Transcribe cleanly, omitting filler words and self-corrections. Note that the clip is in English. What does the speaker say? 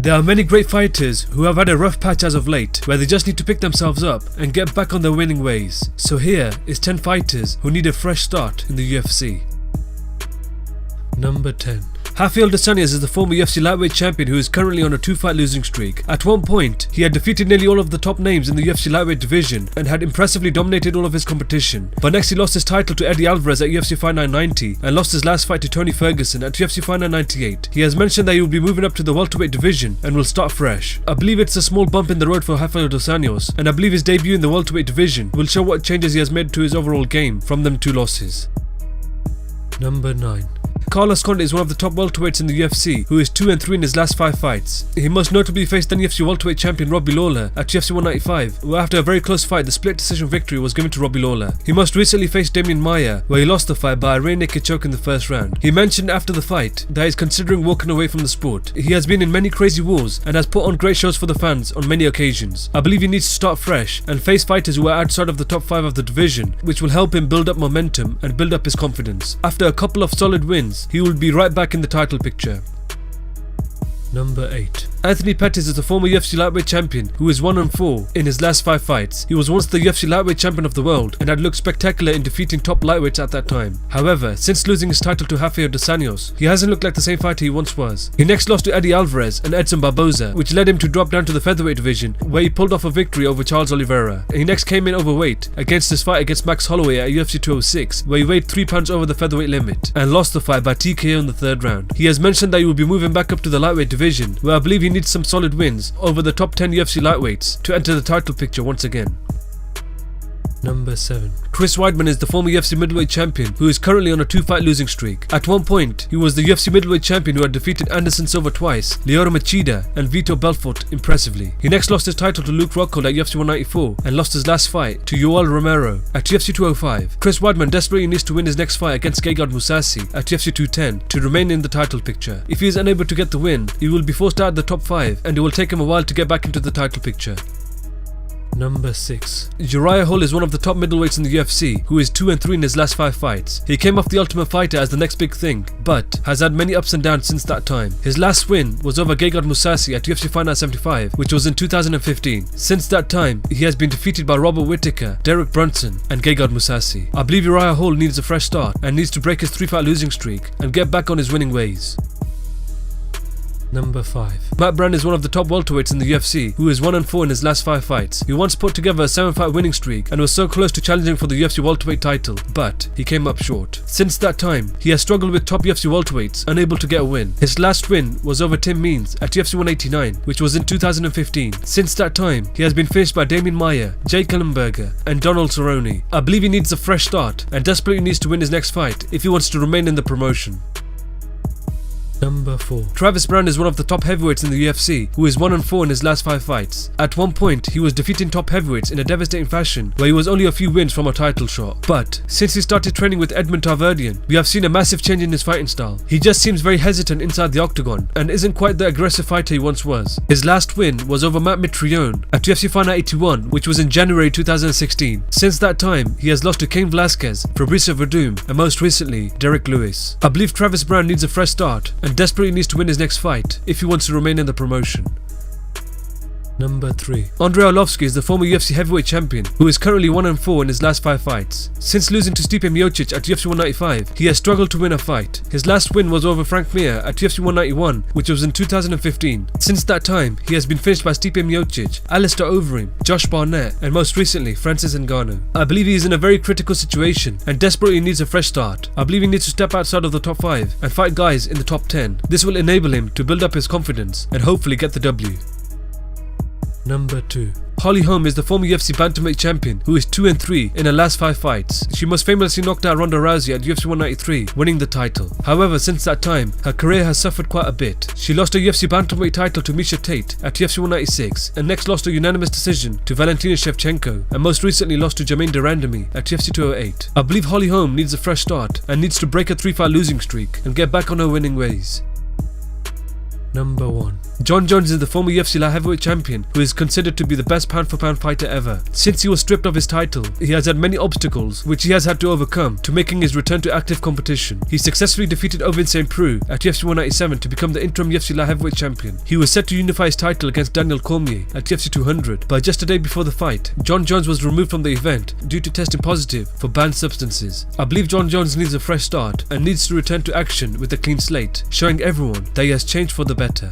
There are many great fighters who have had a rough patch as of late, where they just need to pick themselves up and get back on their winning ways. So here is 10 fighters who need a fresh start in the UFC. Number 10. Rafael dos Anjos is the former UFC lightweight champion who is currently on a 2-fight losing streak. At one point, he had defeated nearly all of the top names in the UFC lightweight division and had impressively dominated all of his competition. But next he lost his title to Eddie Alvarez at UFC Fight Night 90 and lost his last fight to Tony Ferguson at UFC Fight Night 98. He has mentioned that he will be moving up to the welterweight division and will start fresh. I believe it's a small bump in the road for Rafael dos Anjos, and I believe his debut in the welterweight division will show what changes he has made to his overall game from them 2 losses. Number 9. Carlos Condit is one of the top welterweights in the UFC, who is 2-3 in his last 5 fights. He most notably faced then UFC welterweight champion Robbie Lawler at UFC 195, where after a very close fight, the split decision victory was given to Robbie Lawler. He most recently faced Damian Maia, where he lost the fight by a rear naked choke in the first round. He mentioned after the fight that he is considering walking away from the sport. He has been in many crazy wars and has put on great shows for the fans on many occasions. I believe he needs to start fresh and face fighters who are outside of the top 5 of the division, which will help him build up momentum and build up his confidence. After a couple of solid wins, he will be right back in the title picture. Number 8. Anthony Pettis is a former UFC lightweight champion who is 1-4 in his last 5 fights. He was once the UFC lightweight champion of the world and had looked spectacular in defeating top lightweights at that time. However, since losing his title to Rafael dos Anjos, he hasn't looked like the same fighter he once was. He next lost to Eddie Alvarez and Edson Barboza, which led him to drop down to the featherweight division, where he pulled off a victory over Charles Oliveira. He next came in overweight against his fight against Max Holloway at UFC 206, where he weighed 3 pounds over the featherweight limit and lost the fight by TKO in the 3rd round. He has mentioned that he will be moving back up to the lightweight division, where I believe he needs some solid wins over the top 10 UFC lightweights to enter the title picture once again. Number 7. Chris Weidman is the former UFC middleweight champion who is currently on a 2-fight losing streak. At one point, he was the UFC middleweight champion who had defeated Anderson Silva twice, Lyoto Machida and Vitor Belfort impressively. He next lost his title to Luke Rockhold at UFC 194 and lost his last fight to Yoel Romero at UFC 205. Chris Weidman desperately needs to win his next fight against Gegard Mousasi at UFC 210 to remain in the title picture. If he is unable to get the win, he will be forced out of the top 5 and it will take him a while to get back into the title picture. Number 6. Uriah Hall is one of the top middleweights in the UFC who is 2-3 in his last 5 fights. He came off the Ultimate Fighter as the next big thing, but has had many ups and downs since that time. His last win was over Gegard Mousasi at UFC Fight Night 75, which was in 2015. Since that time, he has been defeated by Robert Whittaker, Derek Brunson and Gegard Mousasi. I believe Uriah Hall needs a fresh start and needs to break his 3-fight losing streak and get back on his winning ways. Number 5. Matt Brand is one of the top welterweights in the UFC who is 1-4 in his last 5 fights. He once put together a 7-fight winning streak and was so close to challenging for the UFC welterweight title, but he came up short. Since that time, he has struggled with top UFC welterweights, unable to get a win. His last win was over Tim Means at UFC 189, which was in 2015. Since that time, he has been faced by Damian Maia, Jake Ellenberger and Donald Cerrone. I believe he needs a fresh start and desperately needs to win his next fight if he wants to remain in the promotion. Number 4. Travis Browne is one of the top heavyweights in the UFC who is 1-4 in his last 5 fights. At one point, he was defeating top heavyweights in a devastating fashion where he was only a few wins from a title shot. But since he started training with Edmund Tarverdian, we have seen a massive change in his fighting style. He just seems very hesitant inside the octagon and isn't quite the aggressive fighter he once was. His last win was over Matt Mitrione at UFC Fight Night 81, which was in January 2016. Since that time, he has lost to Cain Velasquez, Fabricio Verdum and most recently, Derek Lewis. I believe Travis Browne needs a fresh start and desperately needs to win his next fight if he wants to remain in the promotion. Number 3. Andrei Arlovski is the former UFC heavyweight champion who is currently 1-4 in his last 5 fights. Since losing to Stipe Miocic at UFC 195, he has struggled to win a fight. His last win was over Frank Mir at UFC 191, which was in 2015. Since that time, he has been finished by Stipe Miocic, Alistair Overeem, Josh Barnett, and most recently, Francis Ngannou. I believe he is in a very critical situation and desperately needs a fresh start. I believe he needs to step outside of the top 5 and fight guys in the top 10. This will enable him to build up his confidence and hopefully get the W. Number 2. Holly Holm is the former UFC bantamweight champion who is 2-3 in her last 5 fights. She most famously knocked out Ronda Rousey at UFC 193, winning the title. However, since that time, her career has suffered quite a bit. She lost her UFC bantamweight title to Miesha Tate at UFC 196 and next lost a unanimous decision to Valentina Shevchenko and most recently lost to Jermaine Durandamy at UFC 208. I believe Holly Holm needs a fresh start and needs to break a 3-fight losing streak and get back on her winning ways. Number 1. Jon Jones is the former UFC light heavyweight champion who is considered to be the best pound-for-pound fighter ever. Since he was stripped of his title, he has had many obstacles which he has had to overcome to making his return to active competition. He successfully defeated Ovin St. Preux at UFC 197 to become the interim UFC light heavyweight champion. He was set to unify his title against Daniel Cormier at UFC 200, but just a day before the fight, Jon Jones was removed from the event due to testing positive for banned substances. I believe Jon Jones needs a fresh start and needs to return to action with a clean slate, showing everyone that he has changed for the better.